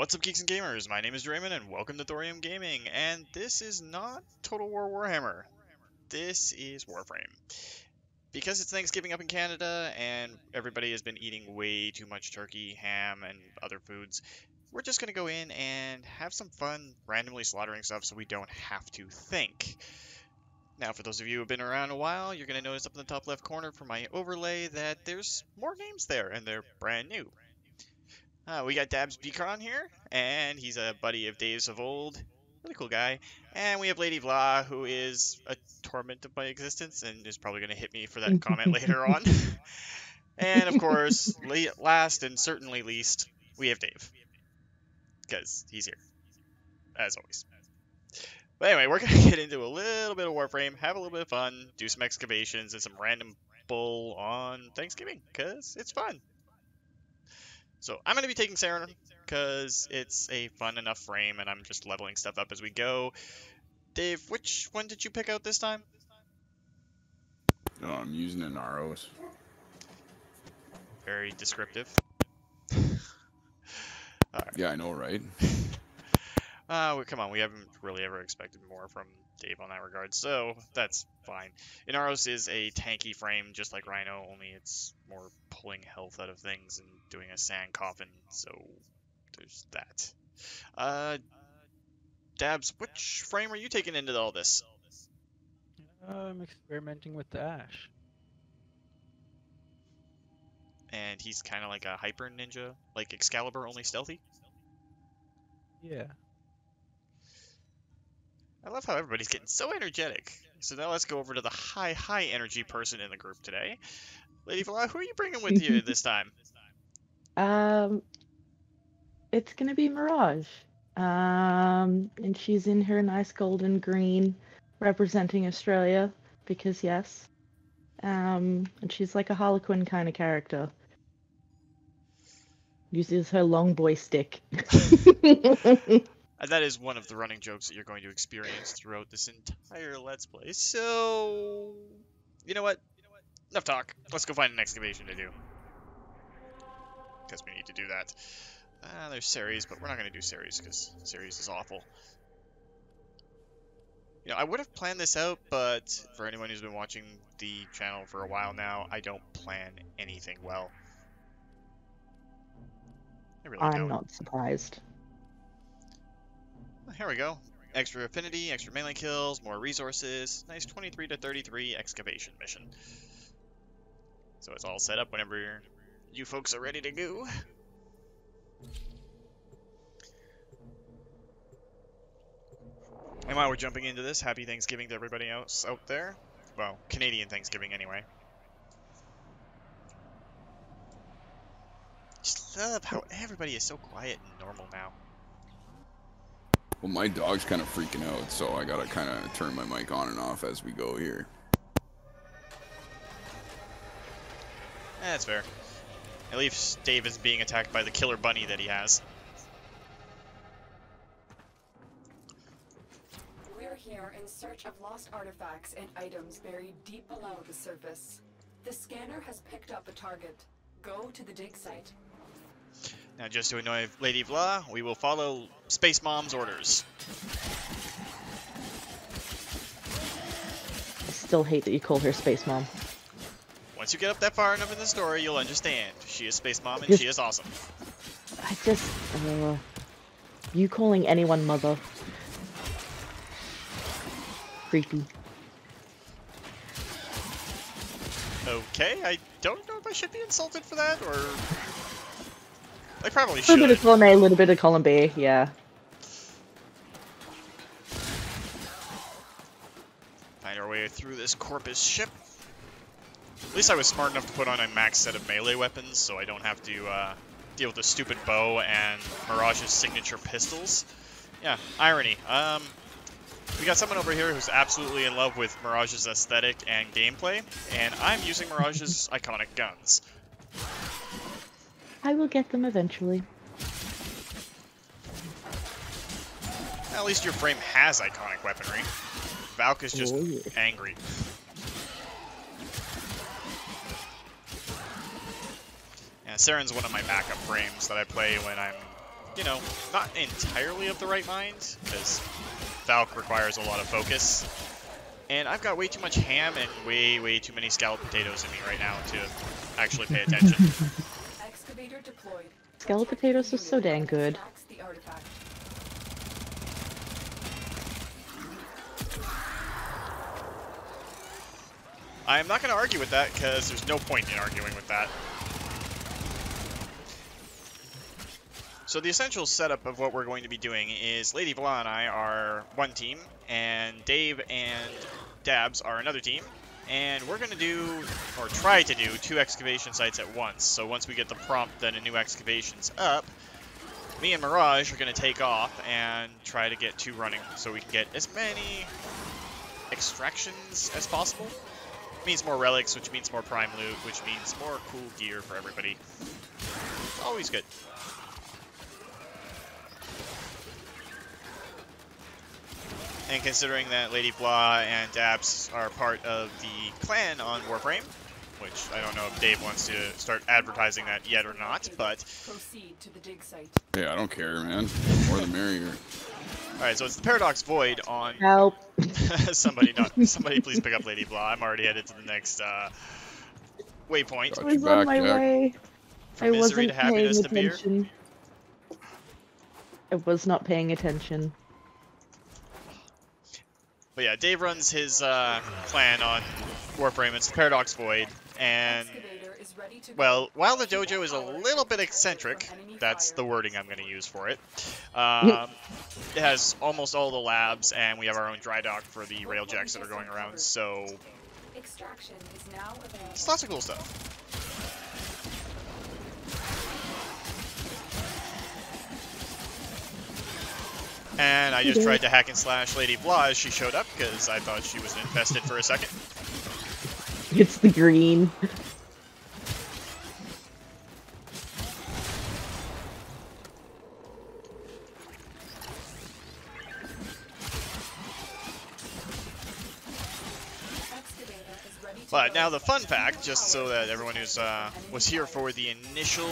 What's up, geeks and gamers? My name is Drementfh, and welcome to Thorium Gaming. And this is not Total War Warhammer. This is Warframe. Because it's Thanksgiving up in Canada, and everybody has been eating way too much turkey, ham, and other foods, we're just going to go in and have some fun randomly slaughtering stuff so we don't have to think. Now, for those of you who have been around a while, you're going to notice up in the top left corner from my overlay that there's more games there, and they're brand new. We got Dabs Beacon here, and he's a buddy of Dave's of old. Really cool guy. And we have Lady Vla, who is a torment of my existence, and is probably going to hit me for that comment later on. And, of course, last and certainly least, we have Dave. Because he's here. As always. But anyway, we're going to get into a little bit of Warframe, have a little bit of fun, do some excavations, and some random bull on Thanksgiving, because it's fun. So I'm going to be taking Saren because it's a fun enough frame and I'm just leveling stuff up as we go. Dave, which one did you pick out this time? No, I'm using an Aros. Very descriptive. Right. Yeah, I know, right? Come on, we haven't really ever expected more from Dave on that regard, so that's fine. Inaros is a tanky frame, just like Rhino, only it's more pulling health out of things and doing a sand coffin, so there's that. Dabs, which frame are you taking into all this? I'm experimenting with the Ash. And he's kind of like a hyper ninja, like Excalibur, only stealthy? Yeah. I love how everybody's getting so energetic. So now let's go over to the high energy person in the group today. Lady Vla, who are you bringing with you this time? It's gonna be Mirage. And she's in her nice golden green, representing Australia, because yes. And she's like a Harlequin kind of character. Uses her long boy stick. That is one of the running jokes that you're going to experience throughout this entire Let's Play. So, you know what? Enough talk. Let's go find an excavation to do. Because we need to do that. There's Ceres, but we're not going to do Ceres because Ceres is awful. You know, I would have planned this out, but for anyone who's been watching the channel for a while now, I don't plan anything well. I really don't. I'm not surprised. Here we go. Extra affinity, extra melee kills, more resources. Nice 23 to 33 excavation mission. So it's all set up whenever you folks are ready to go. And while we're jumping into this, happy Thanksgiving to everybody else out there. Well, Canadian Thanksgiving anyway. Just love how everybody is so quiet and normal now. Well, my dog's kind of freaking out, so I gotta kind of turn my mic on and off as we go here. That's fair. At least Dave is being attacked by the killer bunny that he has. We're here in search of lost artifacts and items buried deep below the surface. The scanner has picked up a target. Go to the dig site. Now, just to annoy Lady Vla, we will follow Space Mom's orders. I still hate that you call her Space Mom. Once you get up that far enough in the story, you'll understand. She is Space Mom and she is awesome. You calling anyone mother? Creepy. Okay, I don't know if I should be insulted for that, or... I probably should. A little bit of column A, a little bit of column B, yeah. Find our way through this Corpus ship. At least I was smart enough to put on a max set of melee weapons, so I don't have to deal with the stupid bow and Mirage's signature pistols. Yeah, irony. We got someone over here who's absolutely in love with Mirage's aesthetic and gameplay, and I'm using Mirage's iconic guns. I will get them eventually. At least your frame has iconic weaponry. Valk is just angry. Yeah, Saren's one of my backup frames that I play when I'm you know, not entirely of the right mind, because Valk requires a lot of focus. And I've got way too much ham and way too many scalloped potatoes in me right now to actually pay attention. Excavator deployed. Scalloped potatoes are so dang good. Tracks the artifact. I'm not going to argue with that, because there's no point in arguing with that. So the essential setup of what we're going to be doing is Lady Vla and I are one team, and Dave and Dabs are another team. And we're going to do, or try to do, 2 excavation sites at once. So once we get the prompt that a new excavation's up, me and Mirage are going to take off and try to get 2 running so we can get as many extractions as possible. It means more relics, which means more prime loot, which means more cool gear for everybody. It's always good. And considering that Lady Vla and Dabs are part of the clan on Warframe, which I don't know if Dave wants to start advertising that yet or not, but... Proceed to the dig site. Yeah, I don't care, man. More the merrier. Alright, so it's the Paradox Void on... Help. somebody please pick up Lady Vla. I'm already headed to the next waypoint. Got I was your on back, my Jack. way. From I misery wasn't to paying happiness to beer. attention. I was not paying attention. But yeah, Dave runs his clan on Warframe. It's the Paradox Void, and Excavator is ready to go. well, while the dojo is a little bit eccentric, that's the wording I'm going to use for it. It has almost all the labs, and we have our own dry dock for the railjacks that are going around. So Extraction is now available. it's lots of cool stuff. And I just tried to hack and slash Lady Vla as she showed up because I thought she was infested for a second. It's the green. Excavator is ready to But go. now the fun fact, just so that everyone who's was here for the initial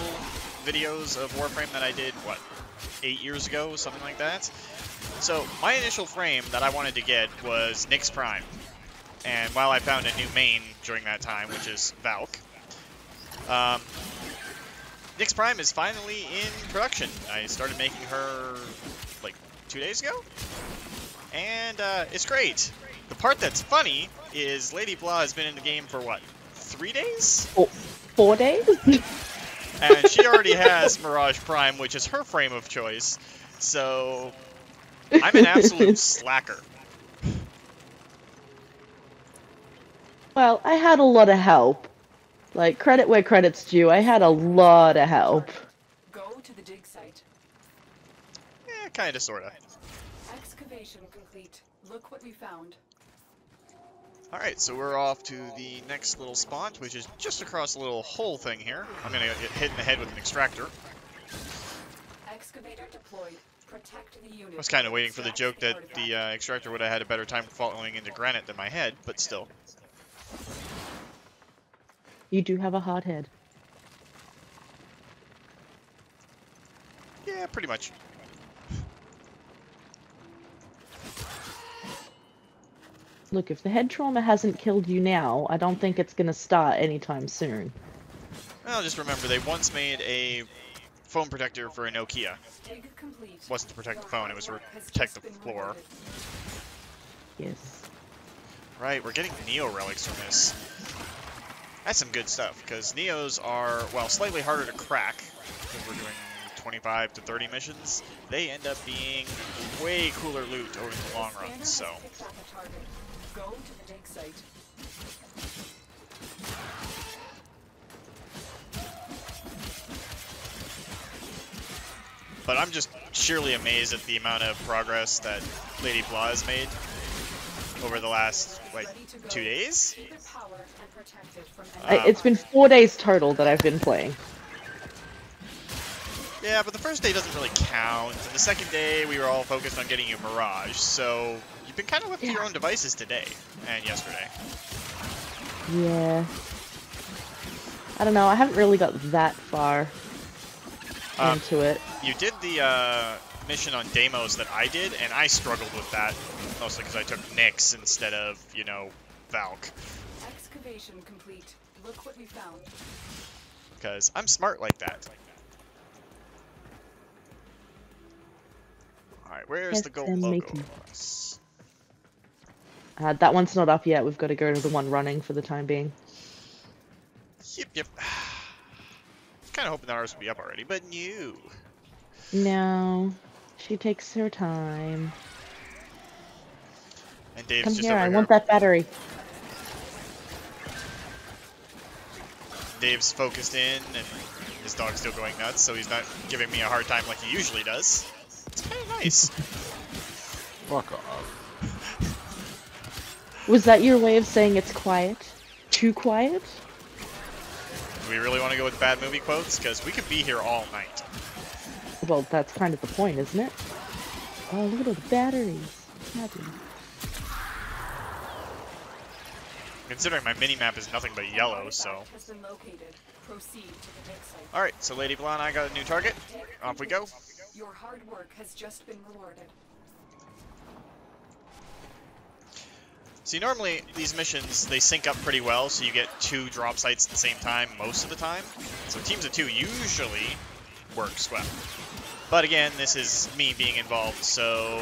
videos of Warframe that I did, what, 8 years ago, something like that. So my initial frame that I wanted to get was Nyx Prime. And while I found a new main during that time, which is Valk, Nyx Prime is finally in production. I started making her like 2 days ago, and it's great. The part that's funny is Lady Vla has been in the game for what, 3 days? 4 days? And she already has Mirage Prime, which is her frame of choice. So I'm an absolute slacker. Well, I had a lot of help. Like, credit where credit's due. I had a lot of help. Go to the dig site. Eh, kinda, sorta. Excavation complete. Look what we found. Alright, so we're off to the next little spot, which is just across a little hole thing here. I'm gonna get hit in the head with an extractor. Excavator deployed. Protect the unit. I was kind of waiting for the Extract joke that artifact. the extractor would have had a better time falling into granite than my head, but still. You do have a hard head. Yeah, pretty much. Look, if the head trauma hasn't killed you now, I don't think it's gonna start anytime soon. Well, just remember, they once made a phone protector for a Nokia. Dig complete. It wasn't to protect the phone, it was to Work has protect just the been floor. rewarded. Yes. Right, we're getting Neo relics from this. That's some good stuff, because Neos are, well, slightly harder to crack, because we're doing 25 to 30 missions. They end up being way cooler loot over the long run, Scanner so. has picked up a target. Go to the dig site. But I'm just sheerly amazed at the amount of progress that Lady Vla has made over the last, like, Ready to go. 2 days? Keep it powered and protected from It's been 4 days total that I've been playing. Yeah, but the first day doesn't really count. And the second day, we were all focused on getting you Mirage, so you've been kind of left to your own devices today and yesterday. Yeah. I don't know, I haven't really got that far. into it. You did the mission on Deimos that I did, and I struggled with that, mostly because I took Nyx instead of, you know, Valk. Excavation complete. Look what we found. Because I'm smart like that. Alright, where's Yes, the gold and logo? matey. That one's not up yet. We've got to go to the one running for the time being. Yep. Kind of hoping that ours would be up already, but no. No, she takes her time. And Dave's Come just here, over I here. want that battery. Dave's focused in, and his dog's still going nuts, so he's not giving me a hard time like he usually does. It's kind of nice. Fuck off. Was that your way of saying it's quiet? Too quiet? Do we really want to go with bad movie quotes? Because we could be here all night. Well, that's kind of the point, isn't it? Oh, look at all the batteries. Happy. Considering my mini-map is nothing but yellow, so... Has been located. Proceed to the dig site. Alright, so Lady Blah and I got a new target. Off we go. Your hard work has just been rewarded. See, normally these missions, they sync up pretty well, so you get 2 drop sites at the same time most of the time. So teams of 2 usually works well. But again, this is me being involved, so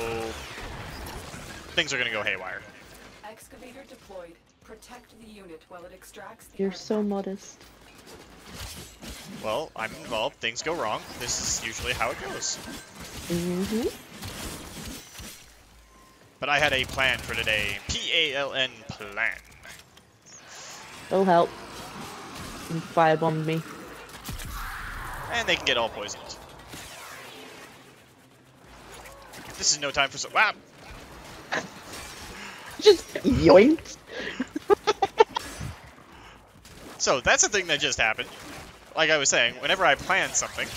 things are going to go haywire. Excavator deployed. Protect the unit while it extracts the You're so artifact. modest. Well, I'm involved, things go wrong. This is usually how it goes. Mm-hmm. But I had a plan for today. P-A-L-N plan. It'll help. You firebombed me. And they can get all poisoned. This is no time for so. Wow! Just yoinked. So that's a thing that just happened. Like I was saying, whenever I plan something,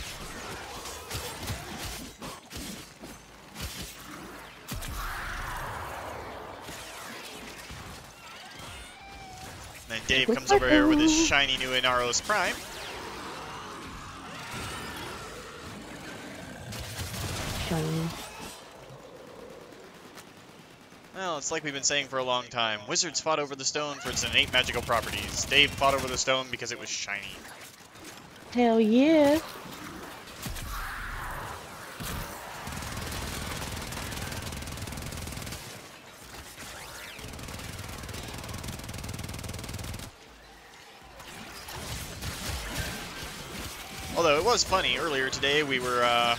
then Dave comes over here with his shiny new Inaros Prime. Shiny. Well, it's like we've been saying for a long time. Wizards fought over the stone for its innate magical properties. Dave fought over the stone because it was shiny. Hell yeah. Although it was funny, earlier today we were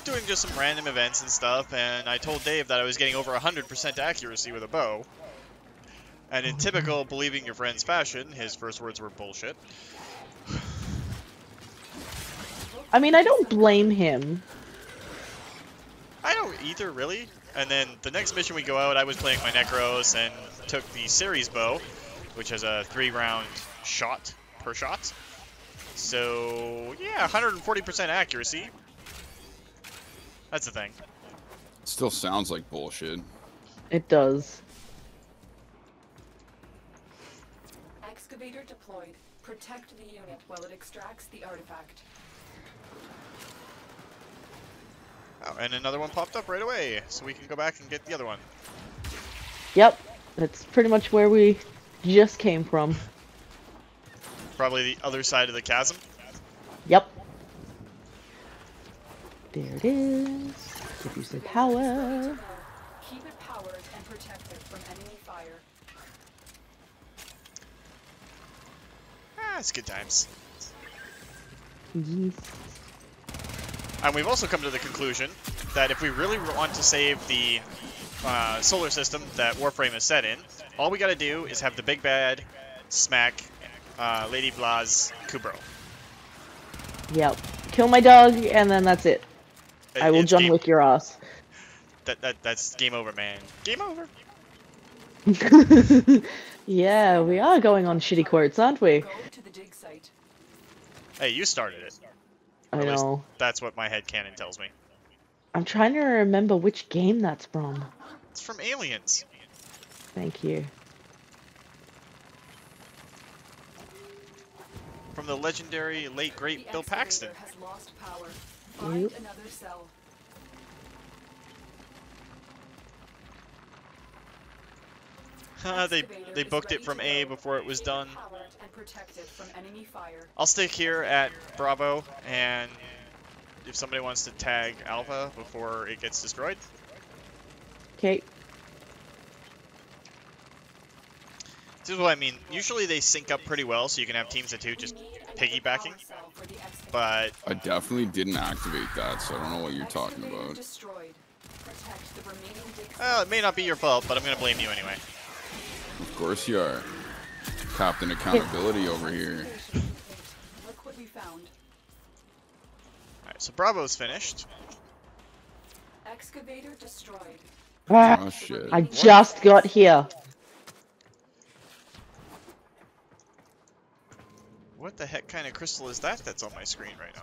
doing just some random events and stuff, and I told Dave that I was getting over 100% accuracy with a bow. And in typical believing your friend's fashion, his first words were bullshit. I mean, I don't blame him. I don't either, really. And then the next mission we go out, I was playing my Necros and took the series bow, which has a 3-round shot per shot. So, yeah, 140% accuracy. That's the thing. Still sounds like bullshit. It does. Excavator deployed. Protect the unit while it extracts the artifact. Oh, and another one popped up right away, so we can go back and get the other one. Yep. That's pretty much where we just came from. Probably the other side of the chasm. Yep. There it is. Give you some power. Keep it powered and protect it from enemy fire. Ah, it's good times. Yes. And we've also come to the conclusion that if we really want to save the solar system that Warframe is set in, all we gotta do is have the big bad smack Lady Blah's Kubro. Yep. Kill my dog, and then that's it. I will It's John game- Wick your ass. That's game over, man. Game over. Yeah, we are going on shitty quotes, aren't we? Go to the dig site. Hey, you started it. I At least know. that's what my headcanon tells me. I'm trying to remember which game that's from. It's from Aliens. Thank you. from the legendary late great The Bill Paxton. excavator has lost power. Find Yep. another cell. They Excavator booked is it from ready to A go. before it was Keep done. powered and protected from enemy fire. I'll stick here at Bravo, and if somebody wants to tag Alpha before it gets destroyed. Okay. This is what I mean. Usually they sync up pretty well, so you can have teams of two just We need another piggybacking. power cell for the excavator. But I definitely didn't activate that, so I don't know what you're talking Excavator about. destroyed. Protect the remaining dig well, it may not be your fault, but I'm gonna blame you anyway. Of course you are. Captain Accountability over here. Look what we found. Alright, so Bravo's finished. Excavator destroyed. Ah, Oh shit. I just got here. What the heck kind of crystal is that that's on my screen right now?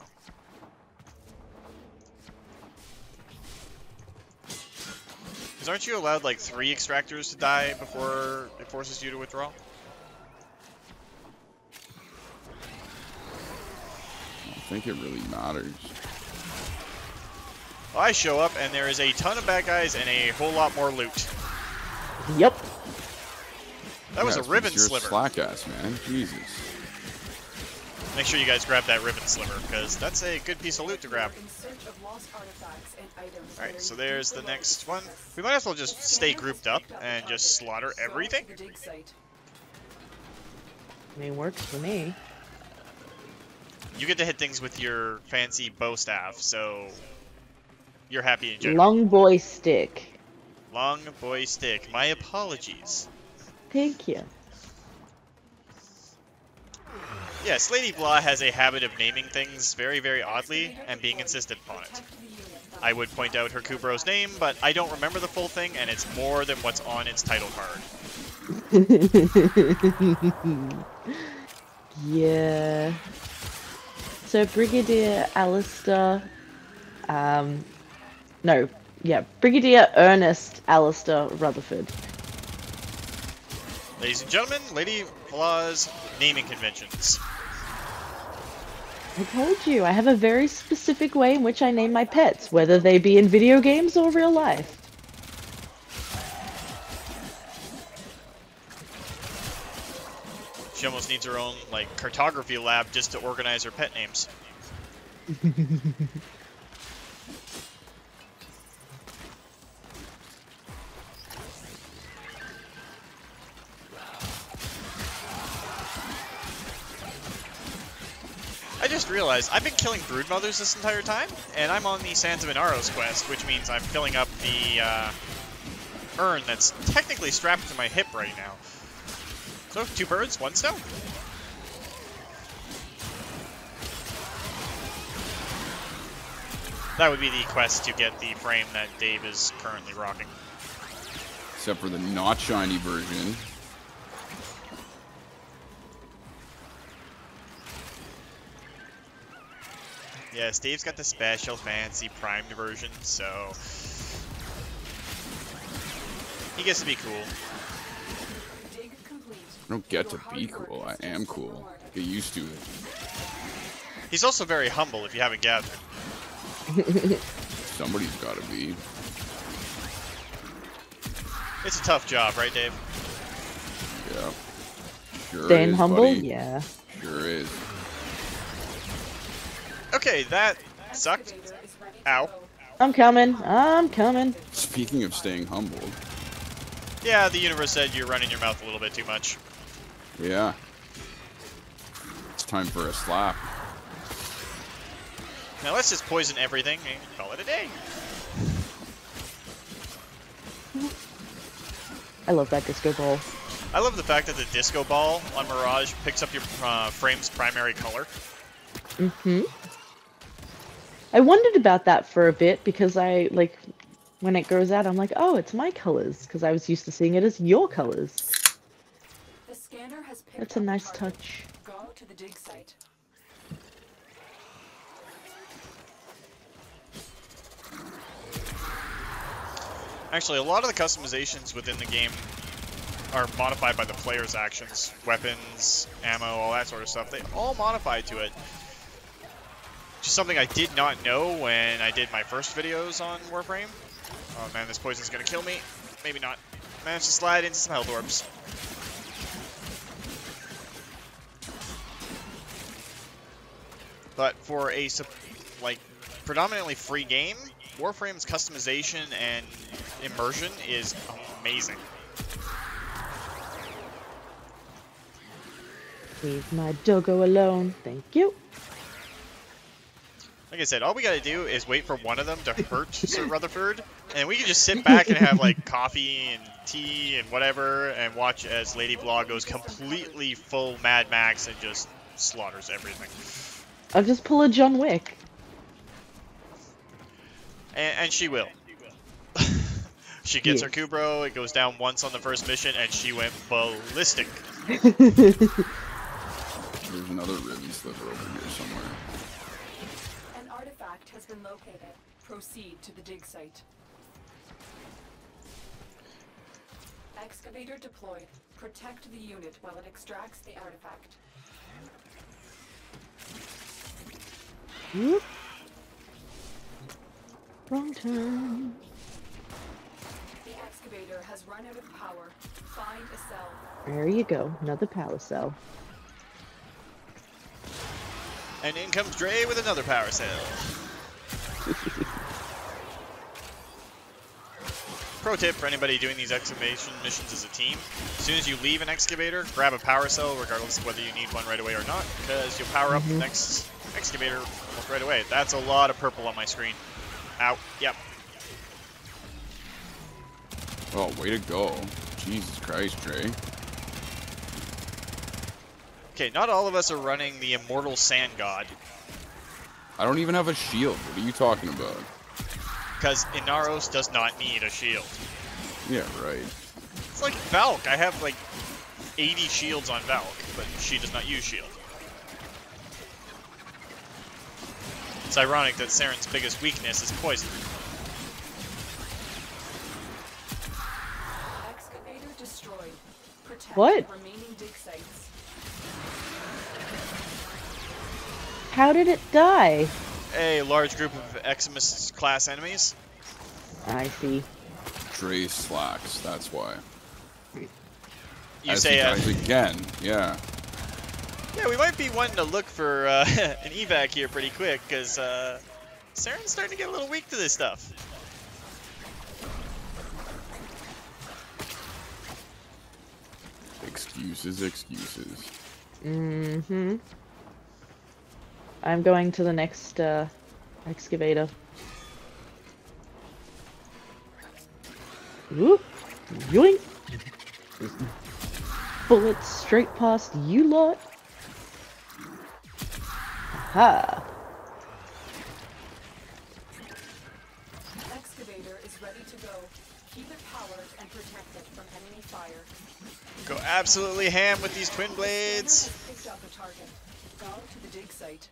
Because aren't you allowed like 3 extractors to die before it forces you to withdraw? I don't think it really matters. Well, I show up and there is a ton of bad guys and a whole lot more loot. Yep. That was Yeah, a it's ribbon because you're a sliver. slack ass, man. Jesus. Make sure you guys grab that ribbon sliver, because that's a good piece of loot to grab. In search of lost artifacts and items Alright, buried so there's deep the below next the one. surface. We might as well just The stay scanner grouped has up picked up and the just target. slaughter Go to everything. the dig site. I mean, works for me. You get to hit things with your fancy bow staff, so you're happy in general. Long boy stick. Long boy stick. My apologies. Thank you. Yes, Lady Blah has a habit of naming things very, very oddly and being insistent upon it. Protect the unit. I would point out her Kubro's name, but I don't remember the full thing, and it's more than what's on its title card. Yeah. So Brigadier Alistair, Brigadier Ernest Alistair Rutherford. Ladies and gentlemen, Lady Blah's naming conventions. I told you, I have a very specific way in which I name my pets, whether they be in video games or real life. She almost needs her own, like, cartography lab just to organize her pet names. I just realized I've been killing broodmothers this entire time, and I'm on the Sands of Inaros quest, which means I'm filling up the urn that's technically strapped to my hip right now. So, 2 birds, 1 stone. That would be the quest to get the frame that Dave is currently rocking. Except for the not shiny version. Yes, Dave's got the special fancy primed version, so he gets to be cool. Dig complete. I don't get to be cool. I am cool. Get used to it. He's also very humble, if you haven't gathered. Somebody's got to be. It's a tough job, right, Dave? Yeah. Sure Staying is, humble? buddy. Yeah. Sure is. Okay, that sucked. Excavator is ready to Ow. go. I'm coming. I'm coming. Speaking of staying humble. Yeah, the universe said you're running your mouth a little bit too much. Yeah. It's time for a slap. Now let's just poison everything and call it a day. I love that disco ball. I love the fact that the disco ball on Mirage picks up your frame's primary color. Mm-hmm. I wondered about that for a bit because when it goes out, I'm like, oh, it's my colors, because I was used to seeing it as your colors. The scanner has picked That's a up the nice target. touch. Go to the dig site. Actually, a lot of the customizations within the game are modified by the player's actions. Weapons, ammo, all that sort of stuff. They all modify to it. Just something I did not know when I did my first videos on Warframe. Oh man, this poison's gonna kill me. Maybe not. Managed to slide into some health orbs. But for a like predominantly free game, Warframe's customization and immersion is amazing. Leave my doggo alone, thank you. Like I said, all we gotta do is wait for one of them to hurt Sir Rutherford, and we can just sit back and have like coffee and tea and whatever, and watch as Lady Vlog goes completely full Mad Max and just slaughters everything. I'll just pull a John Wick. And she will. She gets her Kubro, it goes down once on the first mission, and she went ballistic. There's another ribbon sliver over here somewhere. An artifact has been located. Proceed to the dig site. Excavator deployed. Protect the unit while it extracts the artifact. Whoop. Wrong turn. The excavator has run out of power. Find a cell. There you go, another power cell. And in comes Dre with another power cell. Pro tip for anybody doing these excavation missions as a team: as soon as you leave an excavator, grab a power cell regardless of whether you need one right away or not, because you'll power up the next excavator almost right away. That's a lot of purple on my screen. Ow. Yep. Oh, way to go. Jesus Christ, Dre. Okay, not all of us are running the Immortal Sand God. I don't even have a shield. What are you talking about? Because Inaros does not need a shield. Yeah, right. It's like Valk. I have like 80 shields on Valk, but she does not use shield. It's ironic that Saren's biggest weakness is poison. Excavator destroyed. Protect What? the remaining dig sites. How did it die? A large group of Eximus class enemies. I see. Dre slacks, that's why. You As say, he dies again, yeah. yeah, we might be wanting to look for an evac here pretty quick, because Saren's starting to get a little weak to this stuff. Excuses, excuses. Mm-hmm. I'm going to the next excavator. Whoop! Yoink! Bullets straight past you lot. Ha! Excavator is ready to go. Keep it powered and protect it from enemy fire. Go absolutely ham with these twin blades. Scanner has picked up a target. Go to the dig site.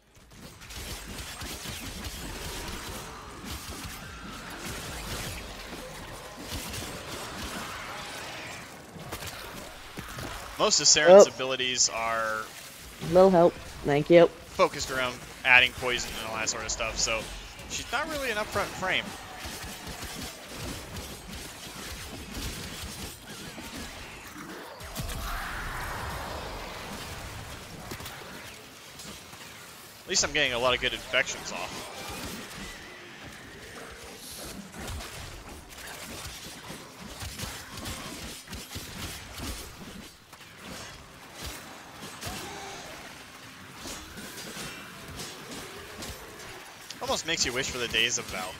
Most of Saren's abilities are Little help. Thank you. focused around adding poison and all that sort of stuff, so she's not really an upfront frame. At least I'm getting a lot of good infections off. Almost makes you wish for the days of Valk.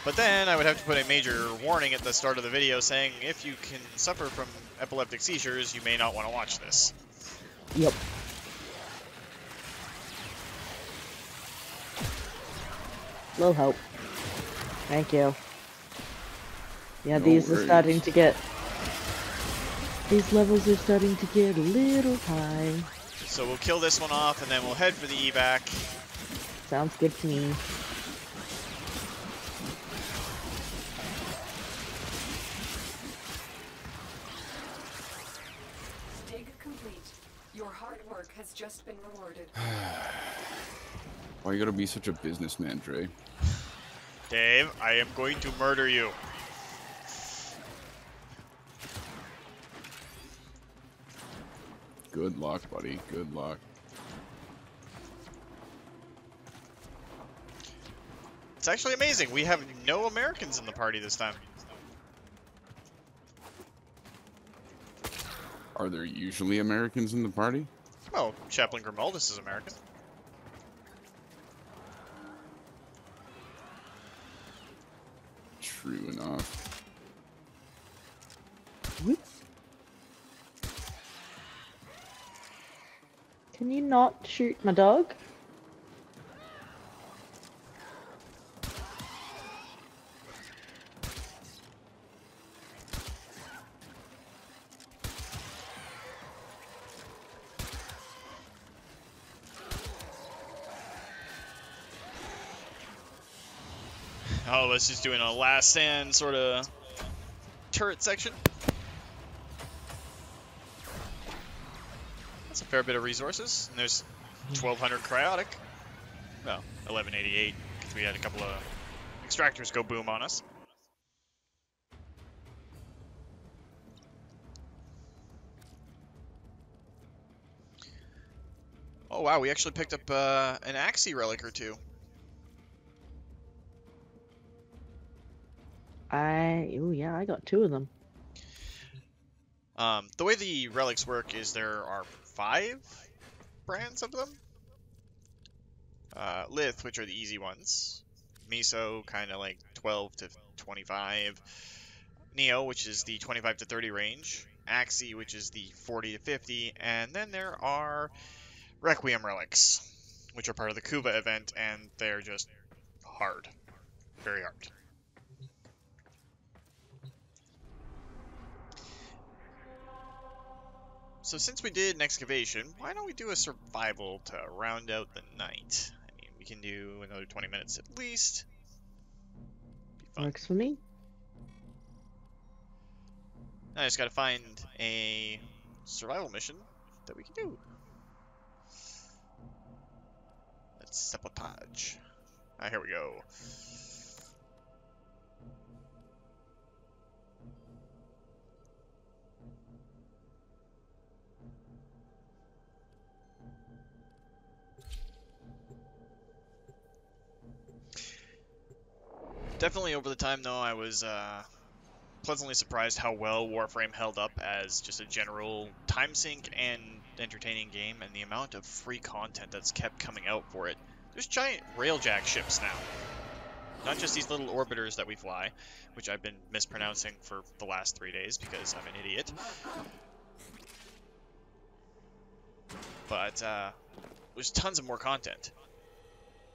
But then I would have to put a major warning at the start of the video saying if you can suffer from epileptic seizures, you may not want to watch this. Yep. Little help. Thank you. Yeah, No these are worries. starting to get... These levels are starting to get a little high. So we'll kill this one off and then we'll head for the evac. Sounds good to me. has just been rewarded. Why you gotta be such a businessman, Dre? Dave, I am going to murder you. Good luck, buddy. Good luck. It's actually amazing. We have no Americans in the party this time. Are there usually Americans in the party? Well, Chaplain Grimaldus is American. True enough. Can you not shoot my dog? Oh, let's just doing a last stand sort of turret section. That's a fair bit of resources. And there's 1,200 cryotic. Well, 1,188 because we had a couple of extractors go boom on us. Oh wow, we actually picked up an Axie relic or two. Yeah, I got 2 of them. The way the relics work is there are 5 brands of them. Lith, which are the easy ones. Miso, kind of like 12 to 25. Neo, which is the 25 to 30 range. Axie, which is the 40 to 50. And then there are Requiem relics, which are part of the Kuba event, and they're just hard. Very hard. So since we did an excavation, why don't we do a survival to round out the night? I mean, we can do another 20 minutes at least. Be fun. Works for me. I just gotta find a survival mission that we can do. Let's sabotage. Ah, here we go. Definitely over the time, though, I was pleasantly surprised how well Warframe held up as just a general time sink and entertaining game, and the amount of free content that's kept coming out for it. There's giant railjack ships now. Not just these little orbiters that we fly, which I've been mispronouncing for the last 3 days because I'm an idiot. But there's tons of more content.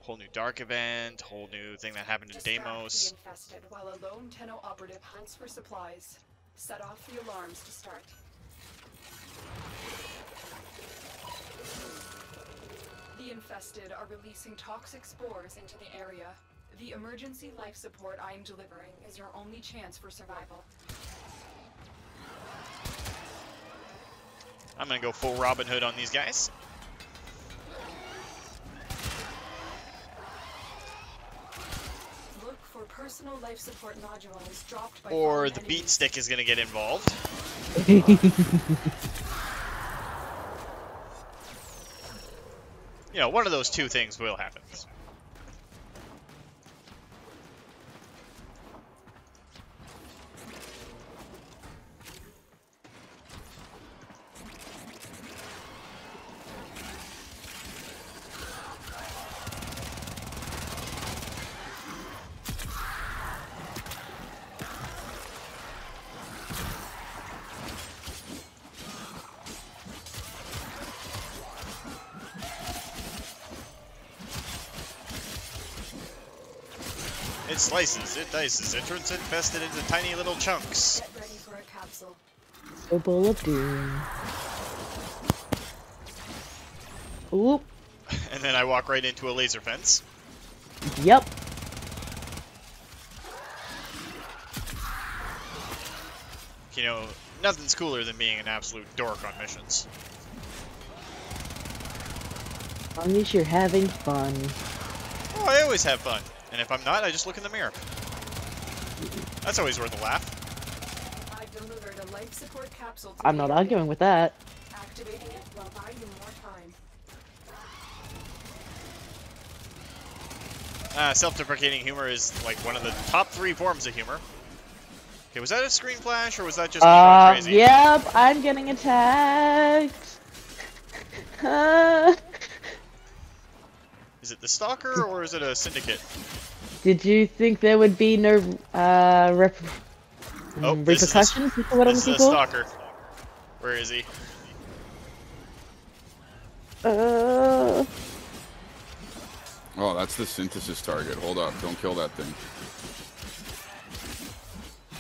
Whole new dark event, whole new thing that happened to Deimos. The infested while a lone Tenno operative hunts for supplies. Set off the alarms to start. The infested are releasing toxic spores into the area. The emergency life support I am delivering is your only chance for survival. I'm gonna go full Robin Hood on these guys. Look for personal life support nodules dropped by Or fallen the enemies. beat stick is gonna get involved. You know, one of those two things will happen. It slices, it dices, it turns infested into tiny little chunks. Get ready for a capsule. A bowl of doom. Oop. And then I walk right into a laser fence. Yep. You know, nothing's cooler than being an absolute dork on missions. As long as you're having fun. Oh, I always have fun. And if I'm not, I just look in the mirror. That's always worth a laugh. I've delivered a life support capsule to I'm the not area. arguing with that. Activating it will buy you more time. Self-deprecating humor is like one of the top 3 forms of humor. Okay, was that a screen flash or was that just me going crazy? Yep, I'm getting attacked. Is it the Stalker or is it a Syndicate? Did you think there would be no Oh, this is repercussions? Is what I'm This is looking a for? Stalker. Where is he? Oh, that's the synthesis target. Hold up, don't kill that thing.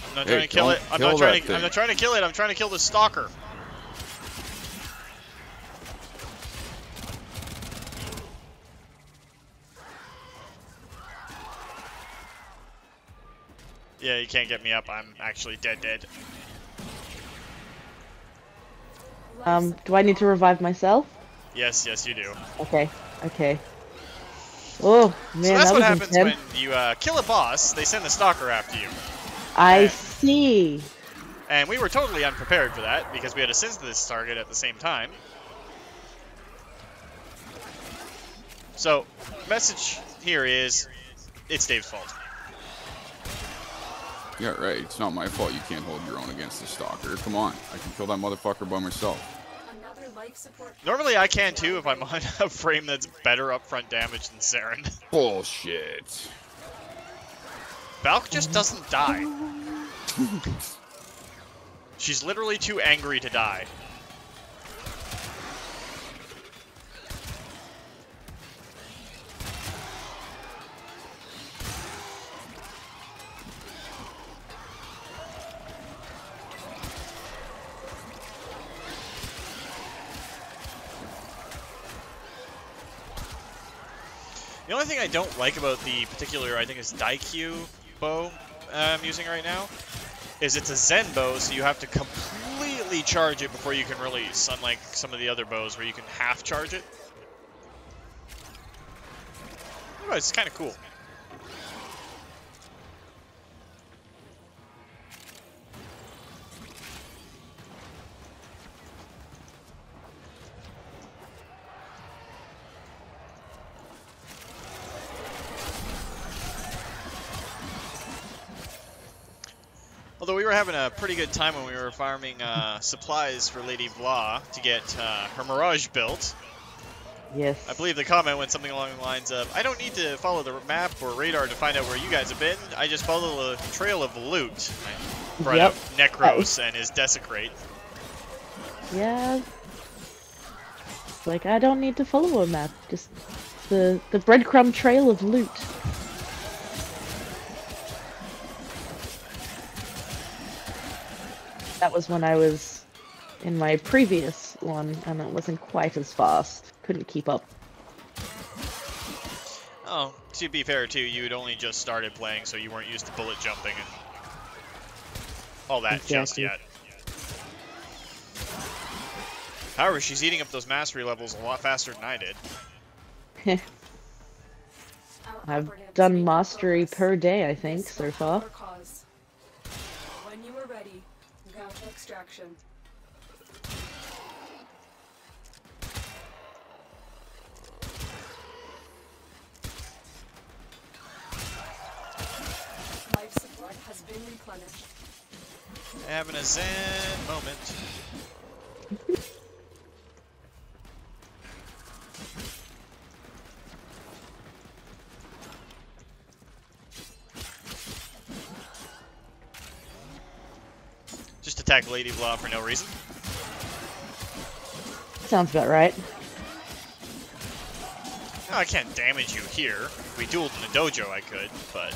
I'm not Hey, trying to kill don't it. I'm kill not trying that to. thing. I'm not trying to kill it. I'm trying to kill the Stalker. Yeah, you can't get me up. I'm actually dead. Do I need to revive myself? Yes, you do. Okay, okay. Oh, man, So that's that what was happens intense. when you kill a boss. They send the Stalker after you. I see. And we were totally unprepared for that because we had a synthesis target at the same time. So, message here is, it's Dave's fault. Yeah, right. It's not my fault you can't hold your own against the Stalker. Come on, I can kill that motherfucker by myself. Another life support. Normally I can too if I'm on a frame that's better upfront damage than Saren. Bullshit. Valk just doesn't die. She's literally too angry to die. The only thing I don't like about the particular, I think it's Daikyu bow I'm using right now, is it's a Zen bow, so you have to completely charge it before you can release, unlike some of the other bows where you can half charge it. Oh, it's kind of cool. Although we were having a pretty good time when we were farming supplies for Lady Vla to get her Mirage built. Yes. I believe the comment went something along the lines of, I don't need to follow the map or radar to find out where you guys have been, I just follow the trail of loot. I brought Yep. up Necros and his Desecrate. Yeah. Like, I don't need to follow a map. Just the breadcrumb trail of loot. That was when I was in my previous one, and it wasn't quite as fast. Couldn't keep up. Oh, to be fair too, you had only just started playing, so you weren't used to bullet jumping and all that just Exactly. yet. However, she's eating up those mastery levels a lot faster than I did. Our I've operatives done make mastery progress. per day, I think, This so will far. help our cause. When you are ready, go to extraction. Life support has been replenished. Having a Zen moment. Just attack Lady Blah for no reason. Sounds about right. No, I can't damage you here. If we dueled in the dojo, I could, but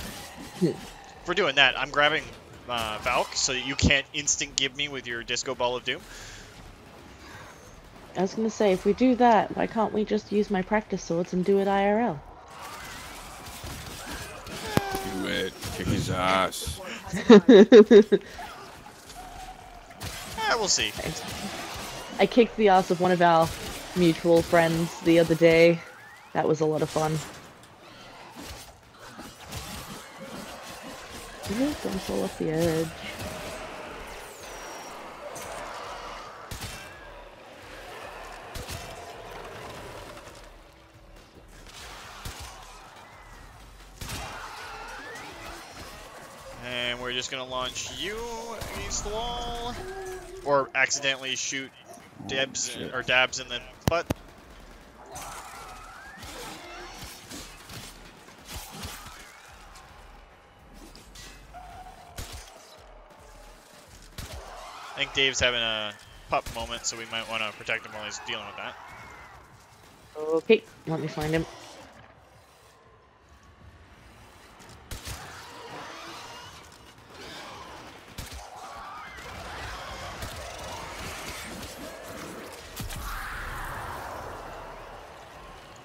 if we're doing that, I'm grabbing Valk so that you can't instant give me with your Disco Ball of Doom. I was gonna say, if we do that, why can't we just use my practice swords and do it IRL? Do it. Kick his ass. Support has arrived. We'll see. I kicked the ass of one of our mutual friends the other day That was a lot of fun. Ooh, don't fall off the edge. And we're just gonna launch you against the wall, or accidentally shoot Debs or Dabs in the butt. I think Dave's having a pup moment, so we might want to protect him while he's dealing with that. Okay, let me find him.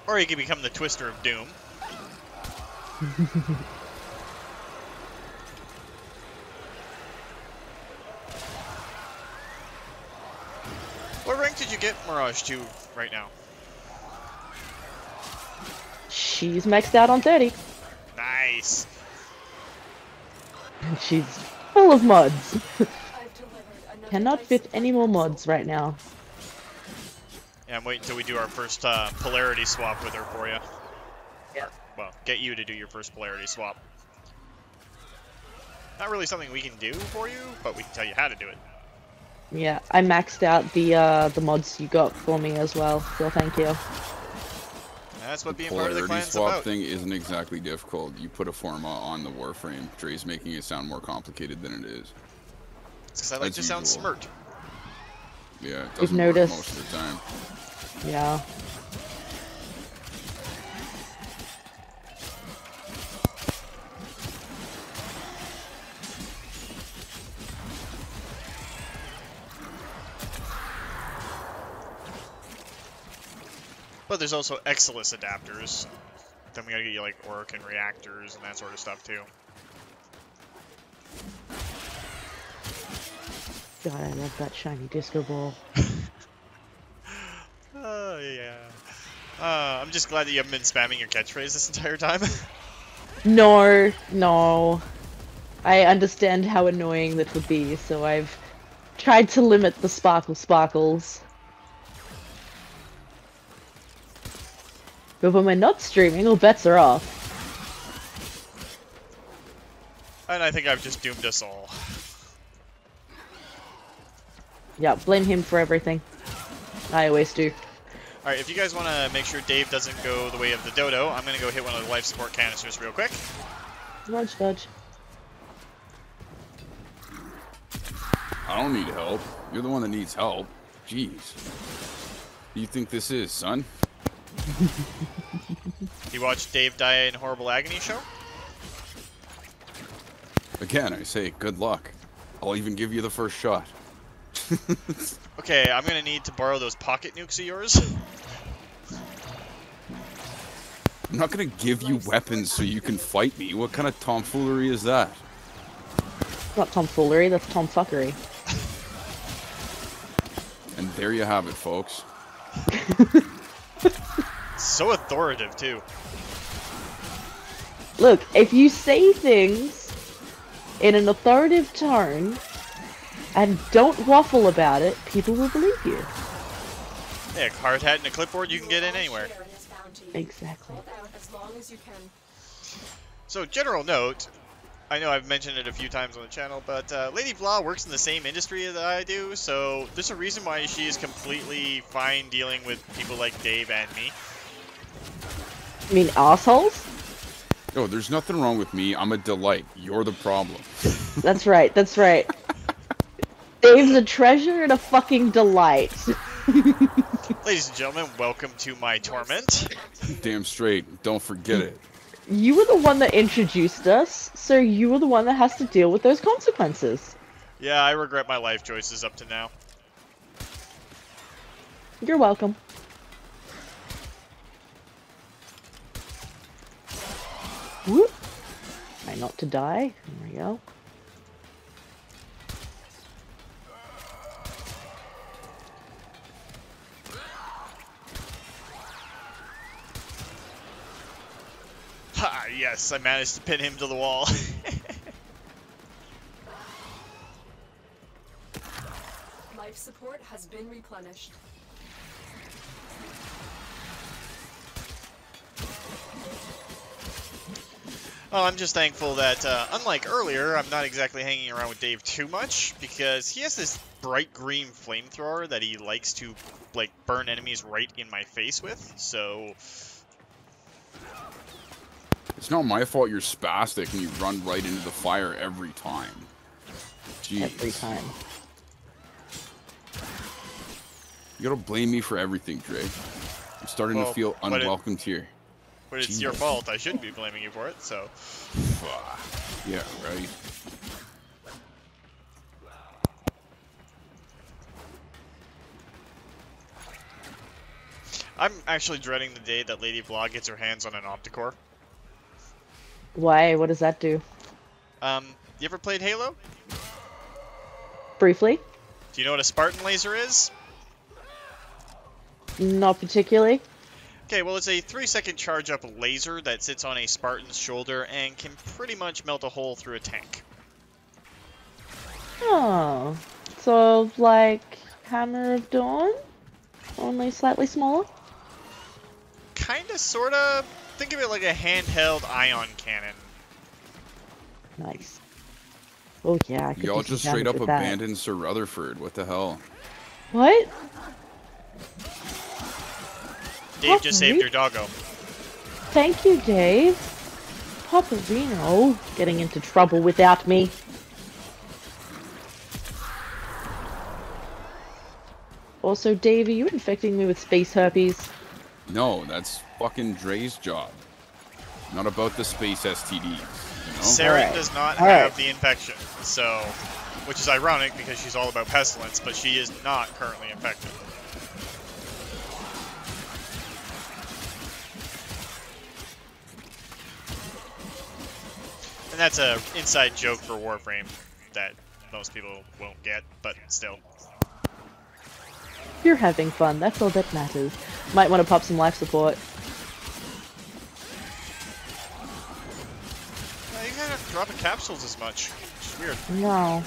Or he could become the Twister of Doom. What rank did you get Mirage to right now? She's maxed out on 30. Nice. And she's full of mods. I've delivered another Cannot dice fit supply any more capsule. mods right now. Yeah, I'm waiting until we do our first polarity swap with her for you. Yeah. Well, get you to do your first polarity swap. Not really something we can do for you, but we can tell you how to do it. Yeah, I maxed out the mods you got for me as well, so thank you. That's what being part of the Polarity clan's swap about. thing isn't exactly difficult. You put a forma on the Warframe. Dre's making it sound more complicated than it is. It's because I like to As sound usual. smart. Yeah, it You've doesn't work noticed. most of the time. Yeah. But there's also Exilus adapters. Then we gotta get you like Orc and reactors and that sort of stuff too. God, I love that shiny disco ball. Oh yeah. I'm just glad that you haven't been spamming your catchphrase this entire time. No, no. I understand how annoying that would be, so I've tried to limit the sparkles. But when we're not streaming, all bets are off. And I think I've just doomed us all. Yeah, blame him for everything. I always do. Alright, if you guys want to make sure Dave doesn't go the way of the dodo, I'm going to go hit one of the life support canisters real quick. Dodge, dodge. I don't need help. You're the one that needs help. Jeez. You think this is, son? You watched Dave die in Horrible Agony show? Again, I say, good luck. I'll even give you the first shot. Okay, I'm going to need to borrow those pocket nukes of yours. I'm not gonna give you weapons so you can fight me. What kind of tomfoolery is that? Not tomfoolery, that's tomfuckery. And there you have it, folks. So authoritative too. Look, if you say things in an authoritative tone and don't waffle about it, people will believe you. Yeah, hard hat and a clipboard you can get in anywhere. Share in his bounty. Exactly. Hold out as long as you can. So, general note, I know I've mentioned it a few times on the channel, but Lady Blah works in the same industry that I do, so there's a reason why she is completely fine dealing with people like Dave and me. You mean assholes? Oh, there's nothing wrong with me. I'm a delight. You're the problem. That's right, that's right. Dave's a treasure and a fucking delight. Ladies and gentlemen, welcome to my torment. Damn straight. Don't forget it. You were the one that introduced us, so you were the one that has to deal with those consequences. Yeah, I regret my life choices up to now. You're welcome. Whoop. Try not to die. There we go. Yes, I managed to pin him to the wall. Life support has been replenished. Oh, I'm just thankful that, unlike earlier, I'm not exactly hanging around with Dave too much, because he has this bright green flamethrower that he likes to, like, burn enemies right in my face with, so... It's not my fault you're spastic and you run right into the fire every time. Jeez. Every time. You gotta blame me for everything, Dre. I'm starting to feel unwelcomed here. But it's your fault. I shouldn't be blaming you for it, so... Yeah, right. I'm actually dreading the day that Lady Vlog gets her hands on an Opticore. Why? What does that do? You ever played Halo? Briefly? Do you know what a Spartan laser is? Not particularly. Okay, well, it's a 3-second charge-up laser that sits on a Spartan's shoulder and can pretty much melt a hole through a tank. Oh. So, like, Hammer of Dawn? Only slightly smaller? Kinda, sorta. Think of it like a handheld ion cannon. Nice. Oh yeah, I could Y'all do some just straight damage up with that. abandoned Sir Rutherford. What the hell? What? Dave just saved your doggo. Thank you, Dave. Paparino getting into trouble without me. Also, Dave, are you infecting me with space herpes? No, that's fucking Dre's job. Not about the space STDs. You know? Saren Alright. does not Alright. have the infection, so... Which is ironic because she's all about pestilence, but she is not currently infected. And that's a inside joke for Warframe that most people won't get, but still. You're having fun, that's all that matters. Might want to pop some life support. You kind of dropping capsules as much, which is weird. No.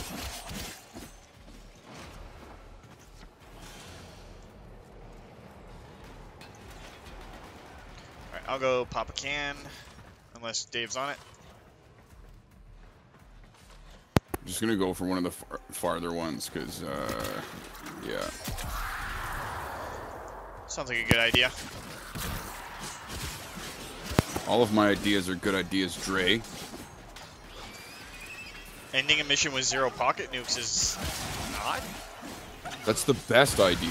Alright, I'll go pop a can, unless Dave's on it. I'm just gonna go for one of the farther ones, because, yeah. Sounds like a good idea. All of my ideas are good ideas, Dre. Ending a mission with 0 pocket nukes is not? That's the best idea.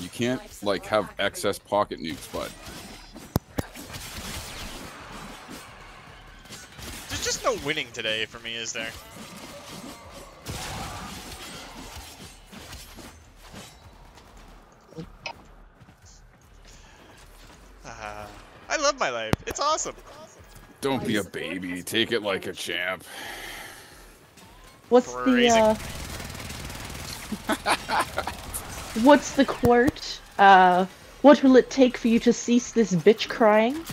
You can't, like, have excess pocket nukes, bud. There's just no winning today for me, is there? I love my life. It's awesome. Don't be a baby. Take it like a champ. What's Phrasing. What's the quote? What will it take for you to cease this bitch crying?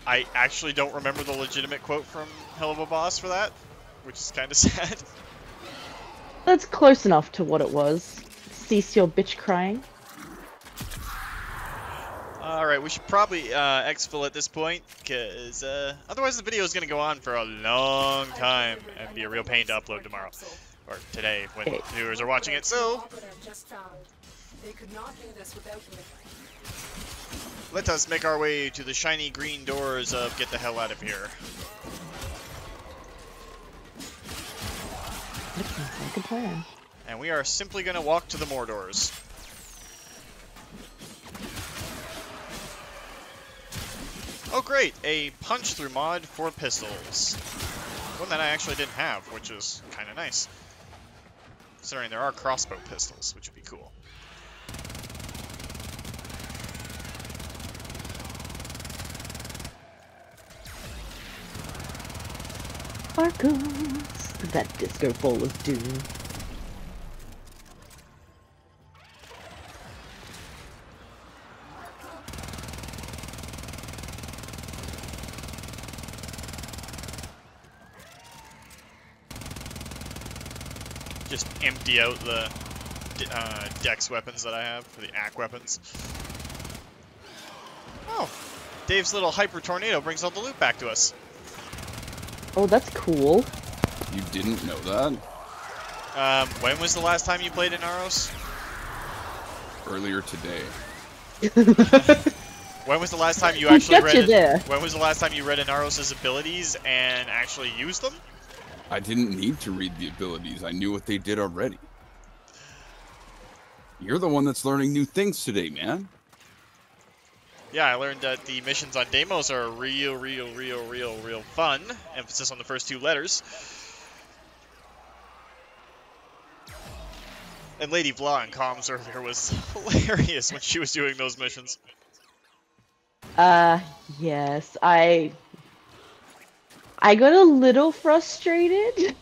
I actually don't remember the legitimate quote from Hell of a Boss for that, which is kind of sad. That's close enough to what it was. Cease your bitch crying. Alright, we should probably exfil at this point, because otherwise the video is going to go on for a long time and be a real pain to upload tomorrow. Or today, when viewers are watching it, so... They could not do this without me. Let us make our way to the shiny green doors of Get the Hell Out of Here. That sounds like a plan. And we are simply going to walk to the more doors. Oh great, a punch-through mod for pistols. One that I actually didn't have, which is kind of nice. Considering there are crossbow pistols, which would be cool. Sparkles! That disco ball of doom. Just empty out the dex weapons that I have, the AC weapons. Oh, Dave's little hyper tornado brings all the loot back to us. Oh, that's cool. You didn't know that? When was the last time you played in Aros? Earlier today. When was the last time you Who actually got you there? When was the last time you read Inaros' abilities and actually used them? I didn't need to read the abilities. I knew what they did already. You're the one that's learning new things today, man. Yeah, I learned that the missions on Deimos are real fun. Emphasis on the first two letters. And Lady Vla in comms earlier was hilarious when she was doing those missions. Yes, I got a little frustrated.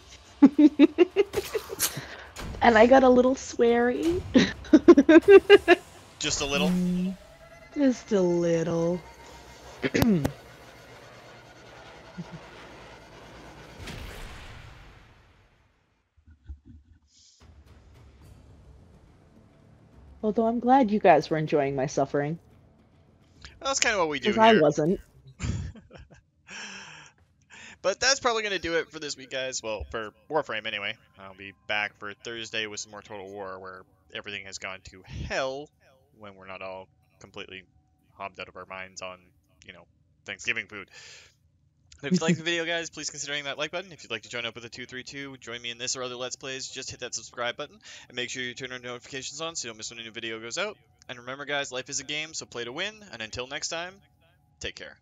And I got a little sweary. Just a little? Just a little. Although I'm glad you guys were enjoying my suffering. Well, that's kind of what we do Because here. I wasn't. But that's probably going to do it for this week, guys. Well, for Warframe, anyway. I'll be back for Thursday with some more Total War, where everything has gone to hell when we're not all completely hobbed out of our minds on, Thanksgiving food. But if you like the video, guys, please consider hitting that like button. If you'd like to join up with the 232, join me in this or other Let's Plays, just hit that subscribe button. And make sure you turn our notifications on so you don't miss when a new video goes out. And remember, guys, life is a game, so play to win. And until next time, take care.